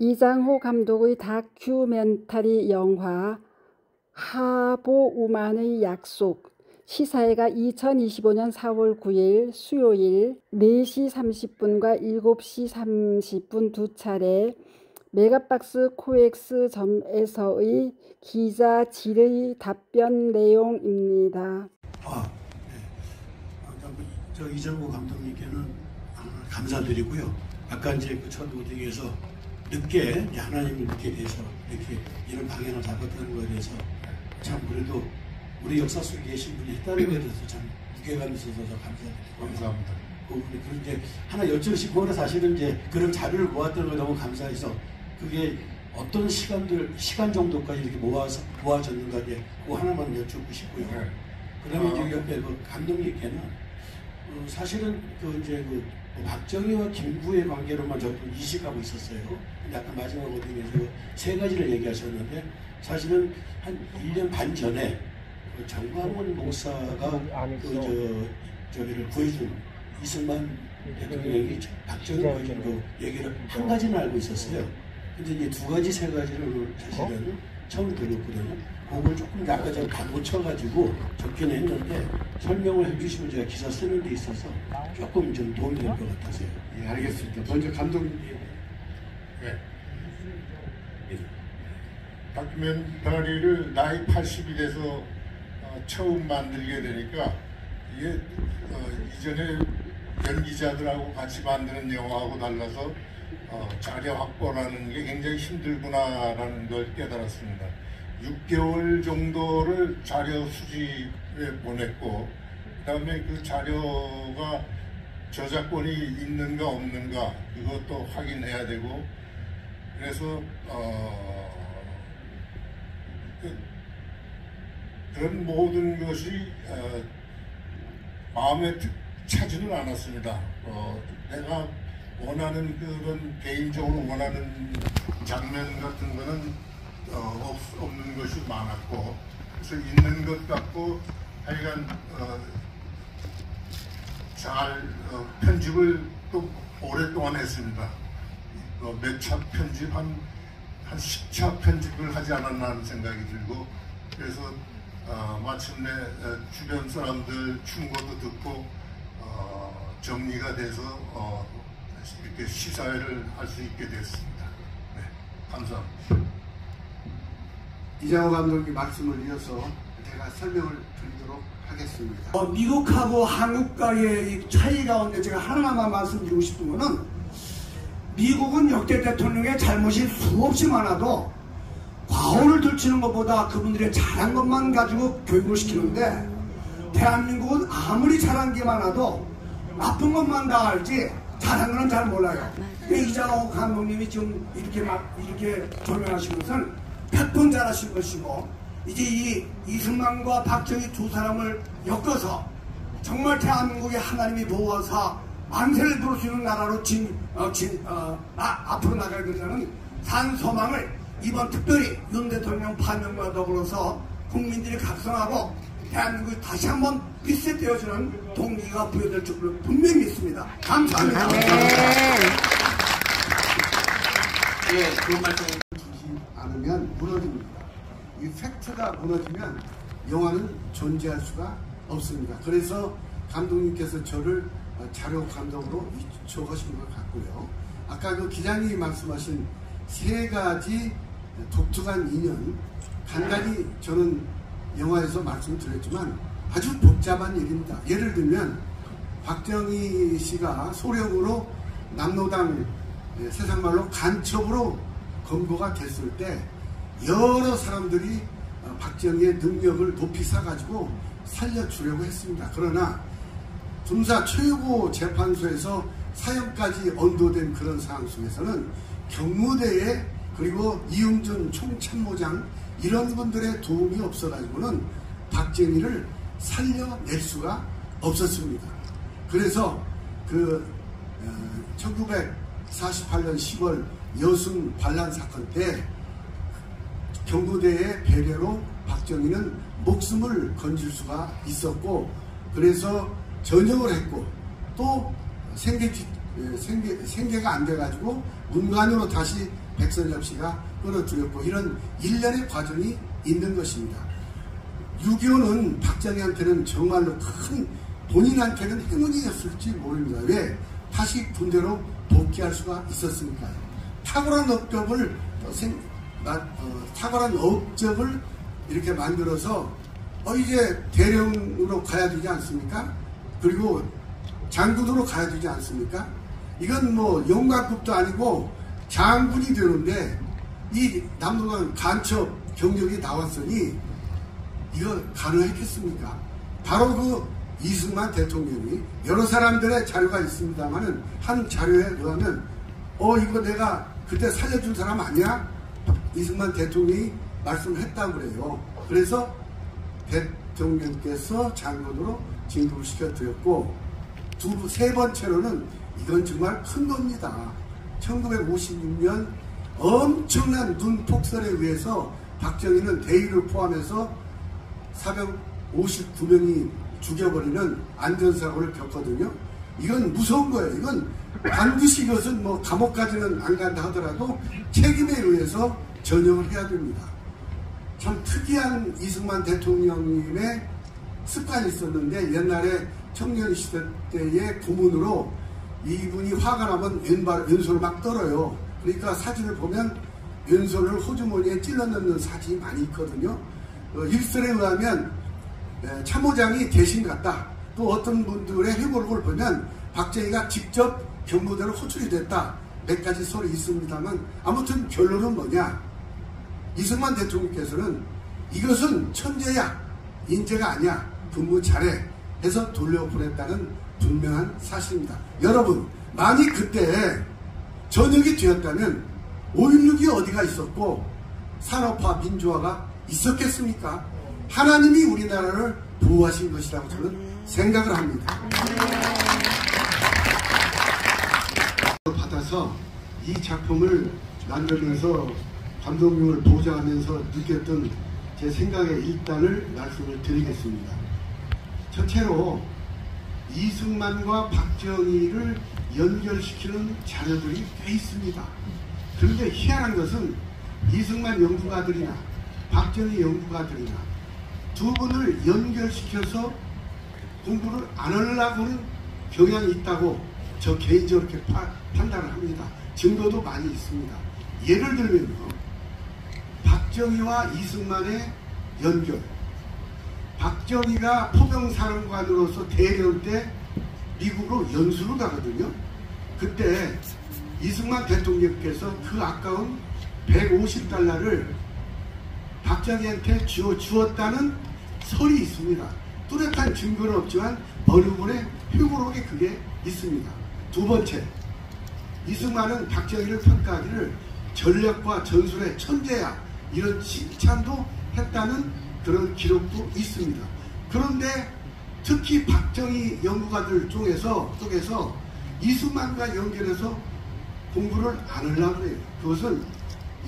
이장호 감독의 다큐멘터리 영화 하보우만의 약속 시사회가 2025년 4월 9일 수요일 4시 30분과 7시 30분 두 차례 메가박스 코엑스점에서의 기자 질의 답변 내용입니다. 저 이장호 감독님께는 감사드리고요. 아까 이제 그 첫 오딩에서 늦게 하나님을 믿게 돼서 이렇게 이런 방향을 잡았다는 것에 대해서 참 그래도 우리 역사 속에 계신 분이 했다는 것에 대해서 참 무게감이 있어서 감사드리고 감사합니다. 그리고 이제 하나 여쭤보시고 사실은 이제 그런 자료를 모았다는 거 너무 감사해서 그게 어떤 시간 정도까지 이렇게 모아졌는가 이제 그거 하나만 여쭙고 싶고요. 그다음에 이제 옆에 그 감독님께는 사실은 이제 박정희와 김구의 관계로만 저도 이식하고 있었어요. 근데 아까 마지막 오딩에서 세 가지를 얘기하셨는데 사실은 한 1년 반 전에 정광훈 목사가 저기를 구해준 이승만 대통령이 박정희 구해준 얘기를 한 가지는 알고 있었어요. 근데 이제 두 가지, 세 가지를 사실은 처음 들었거든요. 그걸 조금 아까 제가 다 놓쳐가지고 적긴 했는데 설명을 해주시면 제가 기사 쓰는 데 있어서 조금 좀 도움이 될 것 같아서요. 예, 알겠습니다. 먼저 감독님. 네. 다큐멘터리를 나이 80이 돼서 처음 만들게 되니까 이게 이전에 연기자들하고 같이 만드는 영화하고 달라서 자료 확보라는 게 굉장히 힘들구나라는 걸 깨달았습니다. 6개월 정도를 자료 수집에 보냈고 그 다음에 그 자료가 저작권이 있는가 없는가 이것도 확인해야 되고 그래서 그런 모든 것이 마음에 차지는 않았습니다. 내가 원하는 그런 개인적으로 원하는 장면 같은 거는 없는 것이 많았고 그래서 있는 것 같고 하여간 잘 편집을 또 오랫동안 했습니다. 몇 차 편집 한 10차 편집을 하지 않았나 하는 생각이 들고 그래서 마침내 주변 사람들 충고도 듣고 정리가 돼서 이렇게 시사회를 할 수 있게 됐습니다. 네, 감사합니다. 이장호 감독님 말씀을 이어서 제가 설명을 드리도록 하겠습니다. 미국하고 한국과의 이 차이 가운데 제가 하나만 말씀드리고 싶은 것은 미국은 역대 대통령의 잘못이 수없이 많아도 과오를 들추는 것보다 그분들의 잘한 것만 가지고 교육을 시키는데 대한민국은 아무리 잘한 게 많아도 나쁜 것만 다 알지 잘한 건 잘 몰라요. 이장호 감독님이 지금 이렇게 조명하신 것은 100번 잘하신 것이고 이제 이 이승만과 박정희 두 사람을 엮어서 정말 대한민국의 하나님이 보호하사 만세를 부를 수 있는 나라로 앞으로 나가야 된다는 산 소망을 이번 특별히 윤 대통령 파면과 더불어서 국민들이 각성하고 대한민국이 다시 한번 리셋되어지는 동기가 부여될 줄로 분명히 믿습니다. 감사합니다. 예, 그런 말씀 주지 않으면 무너집니다. 이 팩트가 무너지면 영화는 존재할 수가 없습니다. 그래서 감독님께서 저를 자료 감독으로 적으신 것 같고요. 아까 그 기자님이 말씀하신 세 가지 독특한 인연, 간단히 저는 영화에서 말씀드렸지만 아주 복잡한 일입니다. 예를 들면 박정희 씨가 소령으로 남로당 세상말로 간첩으로 검거가 됐을 때 여러 사람들이 박정희의 능력을 높이 사가지고 살려주려고 했습니다. 그러나 군사 최고 재판소에서 사형까지 언도된 그런 상황 속에서는 경무대에 그리고 이응준 총참모장 이런 분들의 도움이 없어가지고는 박정희를 살려낼 수가 없었습니다. 그래서 그 1948년 10월 여순 반란 사건 때 경무대의 배려로 박정희는 목숨을 건질 수가 있었고 그래서 전역을 했고 또 생계가 안 돼가지고 문관으로 다시 백선엽 씨가 끌어들였고 이런 일련의 과정이 있는 것입니다. 6.25는 박정희한테는 정말로 큰 본인한테는 행운이었을지 모릅니다. 왜? 다시 군대로 복귀할 수가 있었으니까요. 탁월한 업적을 이렇게 만들어서 이제 대령으로 가야 되지 않습니까? 그리고 장군으로 가야 되지 않습니까? 이건 뭐 영관급도 아니고 장군이 되는데 이 남북한 간첩 경력이 나왔으니 이거 가능했겠습니까? 바로 그 이승만 대통령이 여러 사람들의 자료가 있습니다만은 한 자료에 의하면 이거 내가 그때 살려준 사람 아니야? 이승만 대통령이 말씀을 했다고 그래요. 그래서 대통령께서 장군으로 진급을 시켜드렸고 세 번째로는 이건 정말 큰 겁니다. 1956년 엄청난 눈 폭설에 의해서 박정희는 대위를 포함해서 459명이 죽여버리는 안전사고를 겪거든요. 이건 무서운 거예요. 이건 반드시 이것은 뭐 감옥까지는 안 간다 하더라도 책임에 의해서 전역을 해야 됩니다. 참 특이한 이승만 대통령님의 습관이 있었는데 옛날에 청년 시대 때의 고문으로 이분이 화가 나면 왼손을 막 떨어요. 그러니까 사진을 보면 왼손을 호주머니에 찔러 넣는 사진이 많이 있거든요. 일설에 의하면 참모장이 대신 갔다. 또 어떤 분들의 회고록을 보면 박정희가 직접 경무대로 호출이 됐다. 몇 가지 소리 있습니다만 아무튼 결론은 뭐냐? 이승만 대통령께서는 이것은 천재야, 인재가 아니야, 근무 잘해 해서 돌려보냈다는 분명한 사실입니다. 여러분, 만약 그때 전역이 되었다면 5.16이 어디가 있었고 산업화, 민주화가 있었겠습니까? 하나님이 우리나라를 보호하신 것이라고 저는 생각을 합니다. 받아서 이 작품을 만들면서 감독님을 보좌하면서 느꼈던 제 생각의 일단을 말씀을 드리겠습니다. 첫째로 이승만과 박정희를 연결시키는 자료들이 꽤 있습니다. 그런데 희한한 것은 이승만 연구가들이나 박정희 연구가들이나 두 분을 연결시켜서 공부를 안 하려고 하는 경향이 있다고 저 개인적으로 이렇게 판단을 합니다. 증거도 많이 있습니다. 예를 들면요, 박정희와 이승만의 연결. 박정희가 포병사령관으로서 대련 때 미국으로 연수를 가거든요. 그때 이승만 대통령께서 그 아까운 150달러를 박정희한테 주었다는 설이 있습니다. 뚜렷한 증거는 없지만 어느 분의 회고록에 그게 있습니다. 두 번째, 이승만은 박정희를 평가하기를 전략과 전술의 천재야, 이런 칭찬도 했다는 그런 기록도 있습니다. 그런데 특히 박정희 연구가들 쪽에서 이승만과 연결해서 공부를 안 하려고 해요. 그것은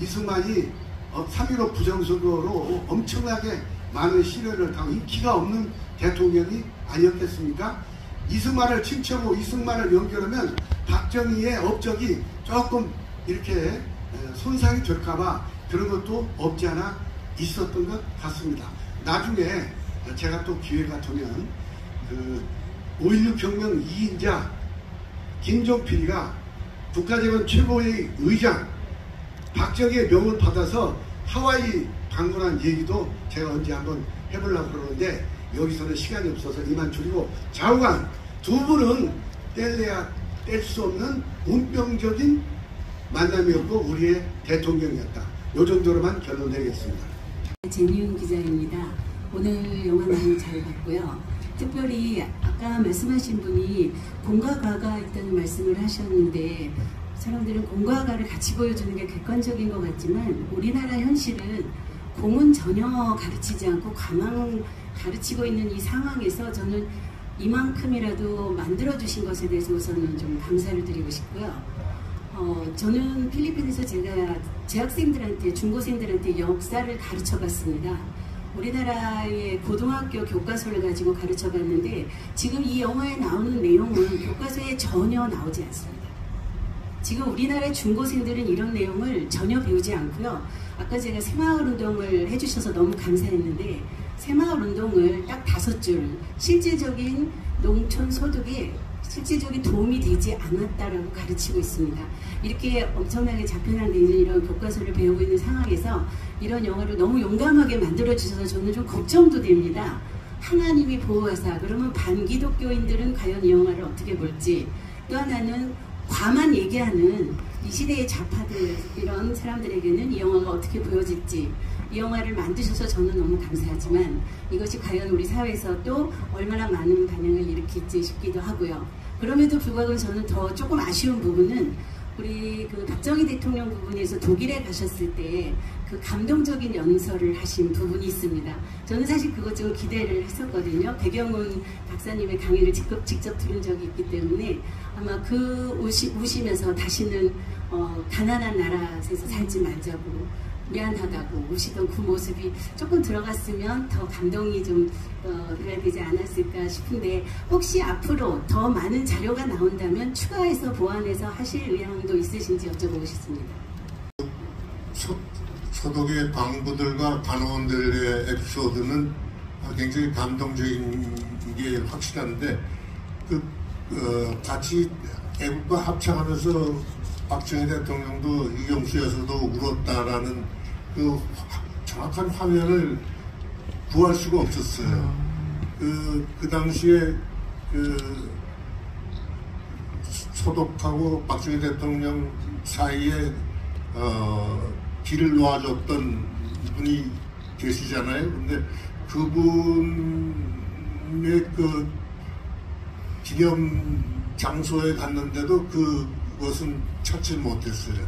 이승만이 3.15 부정선거로 엄청나게 많은 시련을 당하고 인기가 없는 대통령이 아니었겠습니까? 이승만을 칭찬하고 이승만을 연결하면 박정희의 업적이 조금 이렇게 손상이 될까봐 그런 것도 없지 않아 있었던 것 같습니다. 나중에 제가 또 기회가 되면 그 5.16 혁명 2인자 김종필이가 국가재건 최고의 의장 박정희의 명을 받아서 하와이 방문한 얘기도 제가 언제 한번 해보려고 그러는데 여기서는 시간이 없어서 이만 줄이고, 좌우간 두 분은 뗄 수 없는 운명적인 만남이었고 우리의 대통령이었다. 이 정도로만 결론 내리겠습니다. 재미윤 기자입니다. 오늘 영화 많이 잘 봤고요. 특별히 아까 말씀하신 분이 공과 가가 있다는 말씀을 하셨는데, 사람들은 공과 가를 같이 보여주는 게 객관적인 것 같지만 우리나라 현실은 공은 전혀 가르치지 않고 가만 가르치고 있는 이 상황에서 저는 이만큼이라도 만들어주신 것에 대해서 우선은 좀 감사를 드리고 싶고요. 저는 필리핀에서 제가 재학생들한테, 중고생들한테 역사를 가르쳐 봤습니다. 우리나라의 고등학교 교과서를 가지고 가르쳐 봤는데 지금 이 영화에 나오는 내용은 교과서에 전혀 나오지 않습니다. 지금 우리나라의 중고생들은 이런 내용을 전혀 배우지 않고요. 아까 제가 새마을운동을 해주셔서 너무 감사했는데 새마을운동을 딱 5줄 실질적인 농촌 소득에 실질적인 도움이 되지 않았다라고 가르치고 있습니다. 이렇게 엄청나게 잡혀나는 이런 교과서를 배우고 있는 상황에서 이런 영화를 너무 용감하게 만들어주셔서 저는 좀 걱정도 됩니다. 하나님이 보호하사 그러면 반기독교인들은 과연 이 영화를 어떻게 볼지, 또 하나는 과만 얘기하는 이 시대의 좌파들 이런 사람들에게는 이 영화가 어떻게 보여질지, 이 영화를 만드셔서 저는 너무 감사하지만 이것이 과연 우리 사회에서 또 얼마나 많은 반향을 일으킬지 싶기도 하고요. 그럼에도 불구하고 저는 더 조금 아쉬운 부분은 우리 그 박정희 대통령 부분에서 독일에 가셨을 때 그 감동적인 연설을 하신 부분이 있습니다. 저는 사실 그것 좀 기대를 했었거든요. 백영훈 박사님의 강의를 직접 들은 적이 있기 때문에 아마 그 우시면서 다시는 가난한 나라에서 살지 말자고 미안하다고 우시던 그 모습이 조금 들어갔으면 더 감동이 좀 그래야 되지 않았을까 싶은데, 혹시 앞으로 더 많은 자료가 나온다면 추가해서 보완해서 하실 의향도 있으신지 여쭤보고 싶습니다. 소독의 방부들과 간호원들의 에피소드는 굉장히 감동적인 게 확실한데, 같이 애국과 합창하면서 박정희 대통령도 이경수 여사도 울었다라는 그 정확한 화면을 구할 수가 없었어요. 그 당시에 소독하고 박정희 대통령 사이에 길을 놓아줬던 분이 계시잖아요. 근데 그분의 그 기념 장소에 갔는데도 그것은 찾지 못했어요.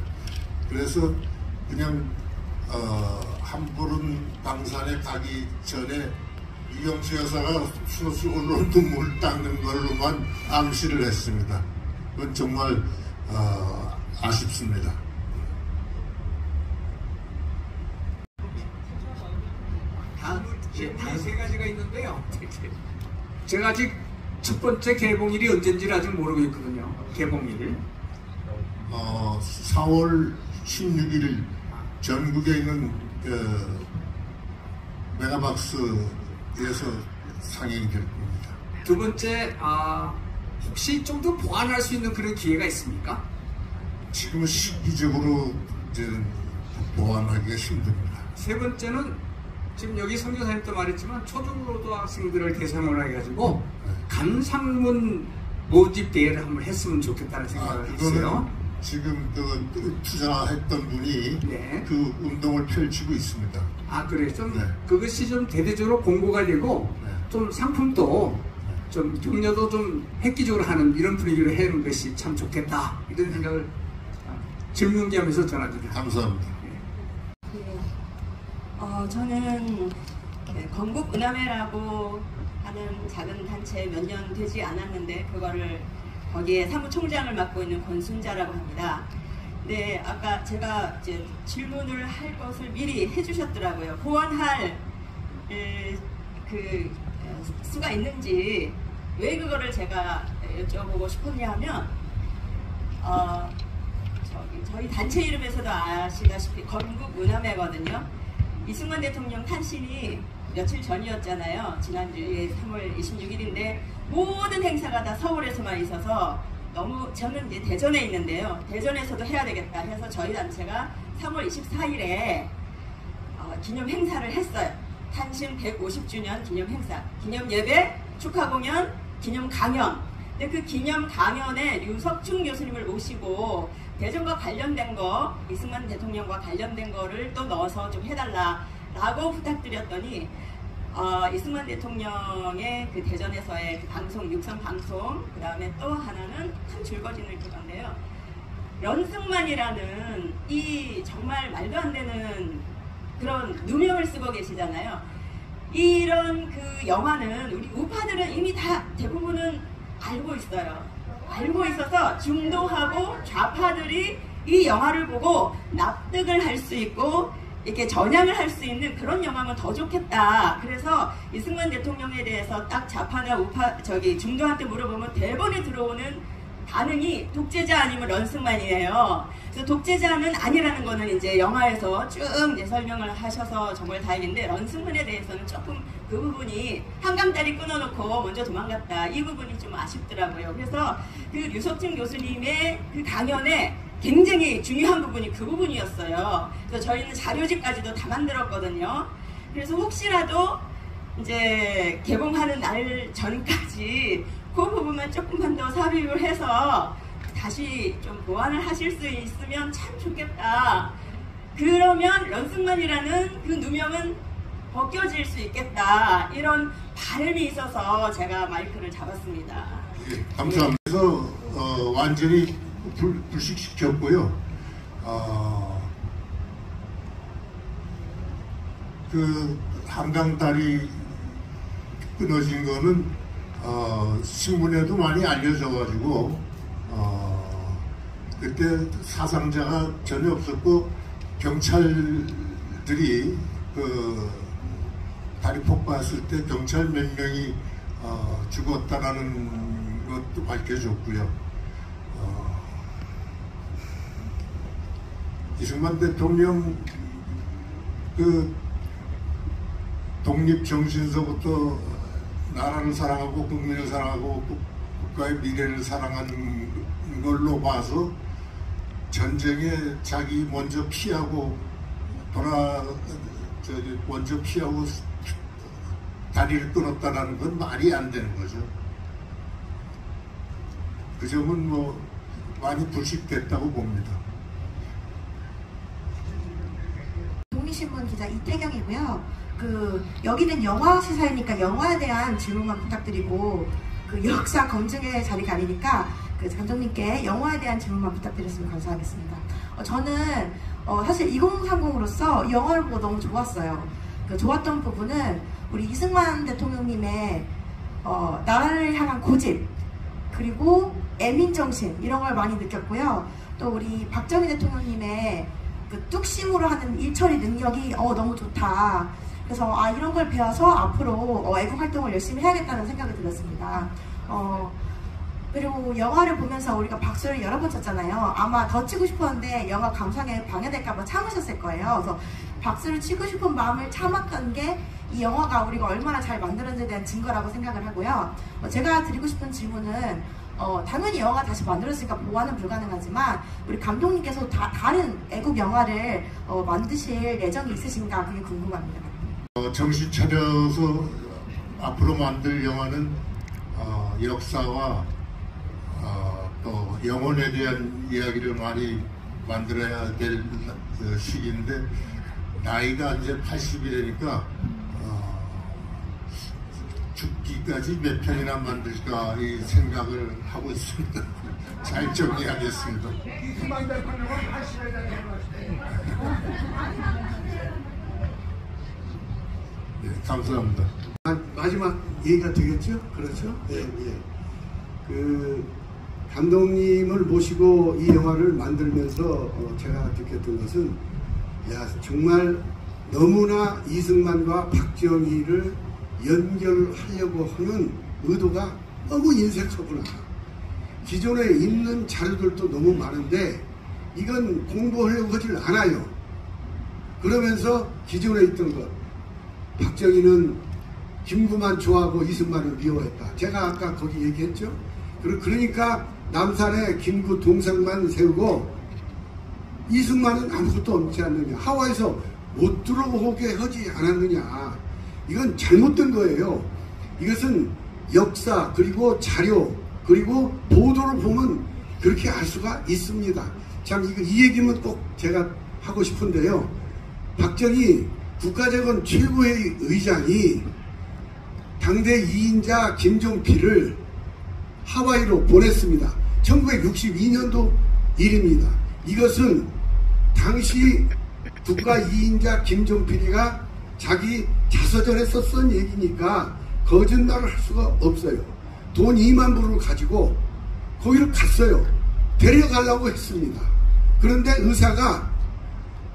그래서 그냥 한푸른 방산에 가기 전에 이경수 여사가 수술로 눈물을 닦는 걸로만 암시를 했습니다. 그건 정말 아쉽습니다. 다 세 가지가 있는데요. 제가 아직 첫 번째 개봉일이 언젠지를 아직 모르고 있거든요. 개봉일 4월 16일 전국에 있는 메가박스에서 상영이 될 겁니다. 두 번째, 혹시 좀 더 보완할 수 있는 그런 기회가 있습니까? 지금은 시기적으로 이제 보완하기가 힘듭니다. 세 번째는 지금 여기 선교사님도 말했지만 초중고등학생들을 대상으로 해가지고 감상문 모집 대회를 한번 했으면 좋겠다는 생각을 했어요. 지금 투자했던 분이 네. 그 운동을 펼치고 있습니다. 그래요? 좀 네. 그것이 좀 대대적으로 공고가 되고 네. 좀 상품도 좀 격려도 좀 획기적으로 하는 이런 분위기로 해놓은 것이 참 좋겠다, 이런 생각을 질문기하면서 전하드립니다. 감사합니다. 저는 건국은함회라고 하는 작은 단체 몇 년 되지 않았는데 그거를 거기에 사무총장을 맡고 있는 권순자라고 합니다. 네, 아까 제가 이제 질문을 할 것을 미리 해주셨더라고요. 보완할 수가 있는지, 왜 그거를 제가 여쭤보고 싶었냐 하면 저희 단체 이름에서도 아시다시피 건국은함회거든요. 이승만 대통령 탄신이 며칠 전이었잖아요. 지난주에 3월 26일인데 모든 행사가 다 서울에서만 있어서 너무, 저는 이제 대전에 있는데요. 대전에서도 해야 되겠다 해서 저희 단체가 3월 24일에 기념 행사를 했어요. 탄신 150주년 기념 행사, 기념 예배, 축하 공연, 기념 강연. 근데 그 기념 강연에 류석중 교수님을 모시고 대전과 관련된 거, 이승만 대통령과 관련된 거를 또 넣어서 좀 해달라라고 부탁드렸더니 이승만 대통령의 그 대전에서의 그 방송, 육성 방송, 그 다음에 또 하나는 큰 줄거진을 주던데요. 런승만이라는 이 정말 말도 안 되는 그런 누명을 쓰고 계시잖아요. 이런 그 영화는 우리 우파들은 이미 다 대부분은 알고 있어요. 알고 있어서 중도하고 좌파들이 이 영화를 보고 납득을 할 수 있고 이렇게 전향을 할 수 있는 그런 영화면 더 좋겠다. 그래서 이승만 대통령에 대해서 딱 좌파나 우파 중도한테 물어보면 대번에 들어오는 반응이 독재자 아니면 런승만이에요. 그래서 독재자는 아니라는 거는 이제 영화에서 쭉 이제 설명을 하셔서 정말 다행인데, 런승만에 대해서는 조금 그 부분이 한강다리 끊어놓고 먼저 도망갔다, 이 부분이 좀 아쉽더라고요. 그래서 그 류석진 교수님의 그 강연에 굉장히 중요한 부분이 그 부분이었어요. 그래서 저희는 자료집까지도 다 만들었거든요. 그래서 혹시라도 이제 개봉하는 날 전까지 그 부분만 조금만 더 삽입을 해서 다시 좀 보완을 하실 수 있으면 참 좋겠다. 그러면 런승만이라는 그 누명은 벗겨질 수 있겠다, 이런 바람이 있어서 제가 마이크를 잡았습니다. 예, 감사합니다. 그래서 완전히 불식시켰고요. 그 한강다리 끊어진 거는 신문에도 많이 알려져가지고 그때 사상자가 전혀 없었고, 경찰들이 그 다리 폭파했을 때 경찰 몇 명이 죽었다라는 것도 밝혀졌고요. 이승만 대통령 그 독립정신서부터 나라를 사랑하고 국민을 사랑하고 국가의 미래를 사랑하는 걸로 봐서 전쟁에 자기 먼저 피하고 먼저 피하고 다리를 끊었다는 건 말이 안 되는 거죠. 그 점은 뭐 많이 불식됐다고 봅니다. 독립신문 기자 이태경이고요. 여기는 영화 시사이니까 영화에 대한 질문만 부탁드리고, 역사 검증의 자리가 아니니까 감독님께 영화에 대한 질문만 부탁드렸으면 감사하겠습니다. 저는 사실 2030으로서 영화를 보고 너무 좋았어요. 좋았던 부분은 우리 이승만 대통령님의 나라를 향한 고집, 그리고 애민정신, 이런 걸 많이 느꼈고요. 또 우리 박정희 대통령님의 그 뚝심으로 하는 일처리 능력이 너무 좋다. 그래서 이런 걸 배워서 앞으로 애국 활동을 열심히 해야겠다는 생각이 들었습니다. 그리고 영화를 보면서 우리가 박수를 여러 번 쳤잖아요. 아마 더 치고 싶었는데 영화 감상에 방해될까봐 참으셨을 거예요. 그래서 박수를 치고 싶은 마음을 참았던 게 이 영화가 우리가 얼마나 잘 만들었는지에 대한 증거라고 생각을 하고요. 제가 드리고 싶은 질문은 당연히 영화가 다시 만들어졌으니까 보완은 불가능하지만, 우리 감독님께서 다른 애국 영화를 만드실 예정이 있으신가, 그게 궁금합니다. 정신 차려서 앞으로 만들 영화는 역사와 또 영혼에 대한 이야기를 많이 만들어야 될 시기인데, 나이가 이제 80이 되니까 죽기까지 몇 편이나 만들까 이 생각을 하고 있습니다. 잘 정리하겠습니다. 네, 감사합니다. 마지막 얘기가 되겠죠? 그렇죠? 예, 예. 감독님을 모시고 이 영화를 만들면서 제가 느꼈던 것은, 정말 너무나 이승만과 박정희를 연결하려고 하는 의도가 너무 인색하구나. 기존에 있는 자료들도 너무 많은데 이건 공부하려고 하질 않아요. 그러면서 기존에 있던 것, 박정희는 김구만 좋아하고 이승만을 미워했다. 제가 아까 거기 얘기했죠. 그러니까 남산에 김구 동상만 세우고 이승만은 아무것도 없지 않느냐, 하와이에서 못 들어오게 하지 않았느냐. 이건 잘못된 거예요. 이것은 역사, 그리고 자료, 그리고 보도를 보면 그렇게 알 수가 있습니다. 참 이 얘기는 꼭 제가 하고 싶은데요. 박정희 국가재건 최고의 의장이 당대 2인자 김종필을 하와이로 보냈습니다. 1962년도 일입니다. 이것은 당시 국가 2인자 김종필이가 자기 자서전에 썼던 얘기니까 거짓말을 할 수가 없어요. 돈 2만 불을 가지고 거기를 갔어요. 데려가려고 했습니다. 그런데 의사가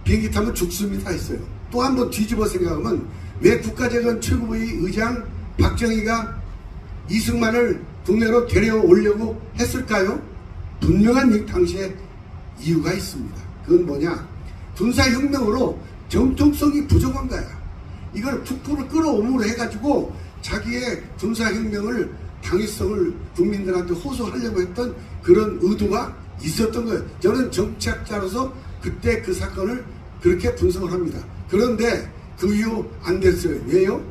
비행기 타면 죽습니다 했어요. 또 한 번 뒤집어 생각하면, 왜 국가재건 최고의 의장 박정희가 이승만을 국내로 데려오려고 했을까요? 분명한 이 당시에 이유가 있습니다. 그건 뭐냐? 군사혁명으로 정통성이 부족한 거야. 이걸 북부를 끌어오므로 해가지고 자기의 군사혁명을 당위성을 국민들한테 호소하려고 했던 그런 의도가 있었던 거예요. 저는 정치학자로서 그때 그 사건을 그렇게 분석을 합니다. 그런데 그 이후 안 됐어요. 왜요?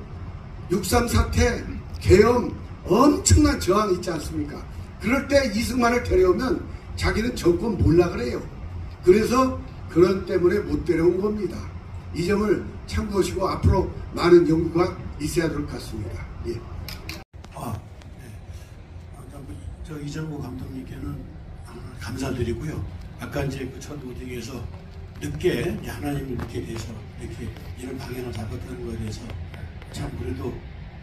6.3 사태, 계엄, 엄청난 저항이 있지 않습니까? 그럴 때 이승만을 데려오면 자기는 정권 몰라 그래요. 그래서 그런 때문에 못 데려온 겁니다. 이 점을 참고하시고 앞으로 많은 연구가 있어야 될 것 같습니다. 예. 저 이정우 감독님께는 감사드리고요. 아까 이제 그 첫 오딩에서 늦게 하나님을 믿게 돼서 이렇게 이런 방향을 잡았다는 것에 대해서 참 그래도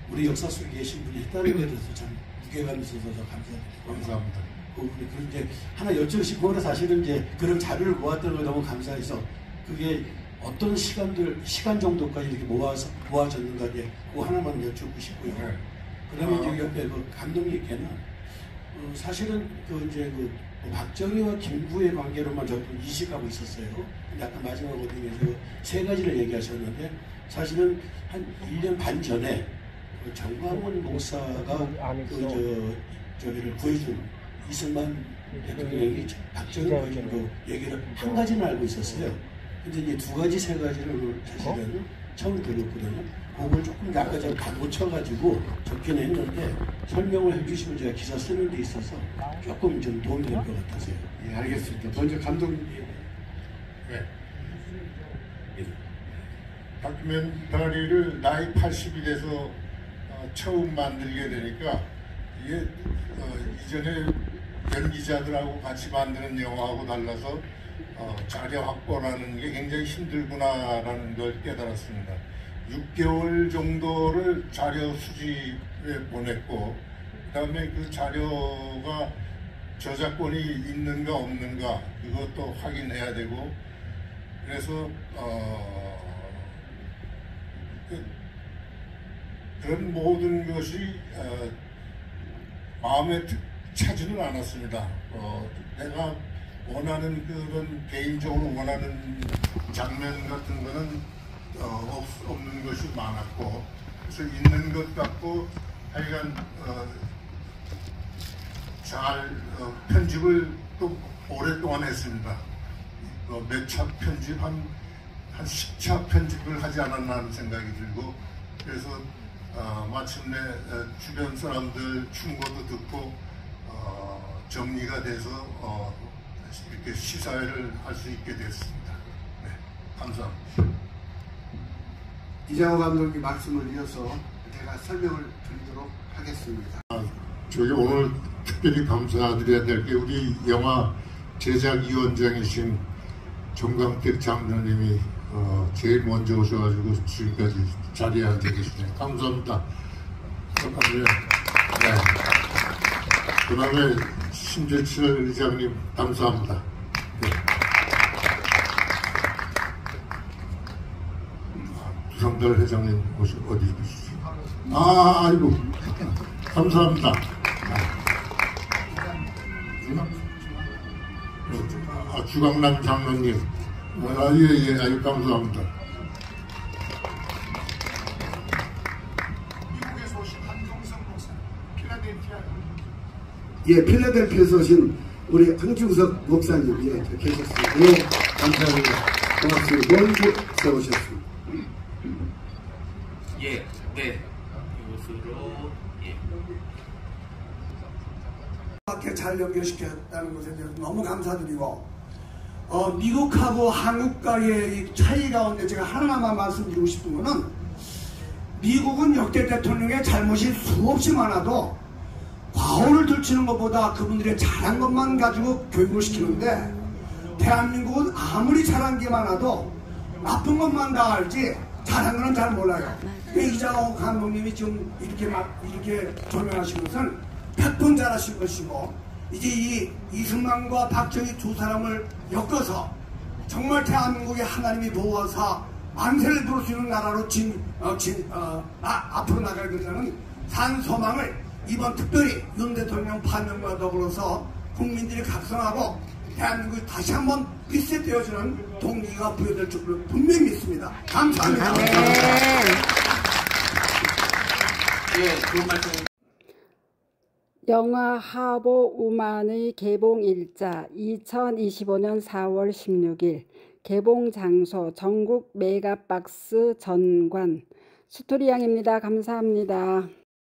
우리 역사 속에 계신 분이 했다는 것에 대해서 참 무게감이 있어서 감사드리고 감사합니다. 그런데 하나 여쭤보고 사실은 이제 그런 자료를 모았다는 거 너무 감사해서 그게 어떤 시간 정도까지 이렇게 모아졌는가에 그거 하나만 여쭙고 싶고요. 그다음에 이제 옆에 그 감독님께는 사실은 그 이제 그 박정희와 김구의 관계로만 저도 이식하고 있었어요. 근데 아까 마지막 오딩에서 세 가지를 얘기하셨는데 사실은 한 1년 반 전에 그 정광훈 목사가 저기를 구해준 이승만 대통령이 박정희를 구해준 그 얘기를 한 가지는 알고 있었어요. 근데 이제 두 가지, 세 가지를 사실은 처음 들었거든요. 그걸 조금 아까 제가 다 놓쳐가지고 적긴 했는데 설명을 해주시면 제가 기사 쓰는 데 있어서 조금 좀 도움이 될 것 같아서요. 예, 알겠습니다. 먼저 감독님. 네. 다큐멘터리를 나이 80이 돼서 처음 만들게 되니까 이게 이전에 연기자들하고 같이 만드는 영화하고 달라서 자료 확보라는 게 굉장히 힘들구나라는 걸 깨달았습니다. 6개월 정도를 자료 수집에 보냈고 그 다음에 그 자료가 저작권이 있는가 없는가 그것도 확인해야 되고 그래서 그런 모든 것이 마음에 차지는 않았습니다. 내가 원하는 그런 개인적으로 원하는 장면 같은 거는 없는 것이 많았고 그래서 있는 것 같고 하여간 잘 편집을 또 오랫동안 했습니다. 몇 차 편집 한 10차 편집을 하지 않았나 하는 생각이 들고 그래서 마침내 주변 사람들 충고도 듣고 정리가 돼서 이렇게 시사회를 할 수 있게 됐습니다. 네, 감사합니다. 이장호 감독님 말씀을 이어서 제가 설명을 드리도록 하겠습니다. 저희 오늘 특별히 감사드려야 될 게 우리 영화 제작위원장이신 정광택 장로님이 제일 먼저 오셔가지고 지금까지 자리에 앉아 계시네요. 감사합니다. 네. 그 다음에 신재철 의장님 감사합니다. 네. 두상달 회장님 어디 계시죠? 아이고 감사합니다. 주강남 장로님 예, 아유 감사합니다. 미국에서 오신 한종석 목사, 필라델피아. 예, 필라델피아에서 오신 우리 한중석 목사님 계셨습니다. 예, 감사합니다. 고맙습니다. 먼저 오셨습니다. 예, 네. 이것으로 이렇게 잘 연결시켰다는 것에 대해서 너무 감사드리고 미국하고 한국과의 이 차이 가운데 제가 하나만 말씀드리고 싶은 거는 미국은 역대 대통령의 잘못이 수없이 많아도 과오를 들추는 것보다 그분들의 잘한 것만 가지고 교육을 시키는데 대한민국은 아무리 잘한 게 많아도 나쁜 것만 다 알지 잘한 거는 잘 몰라요. 이장호 감독님이 지금 이렇게 조명하신 것은 100번 잘하신 것이고 이제 이승만과 박정희 두 사람을 엮어서 정말 대한민국의 하나님이 도와서 만세를 부를 수 있는 나라로 앞으로 나가야 된다는 산 소망을 이번 특별히 윤 대통령 파면과 더불어서 국민들이 각성하고 대한민국이 다시 한번 리셋되어주는 동기가 부여될 줄로 분명히 믿습니다. 감사합니다. 예, 좋은 말씀. 영화 하보 우만의 개봉 일자 2025년 4월 16일 개봉 장소 전국 메가박스 전관 스토리양입니다. 감사합니다.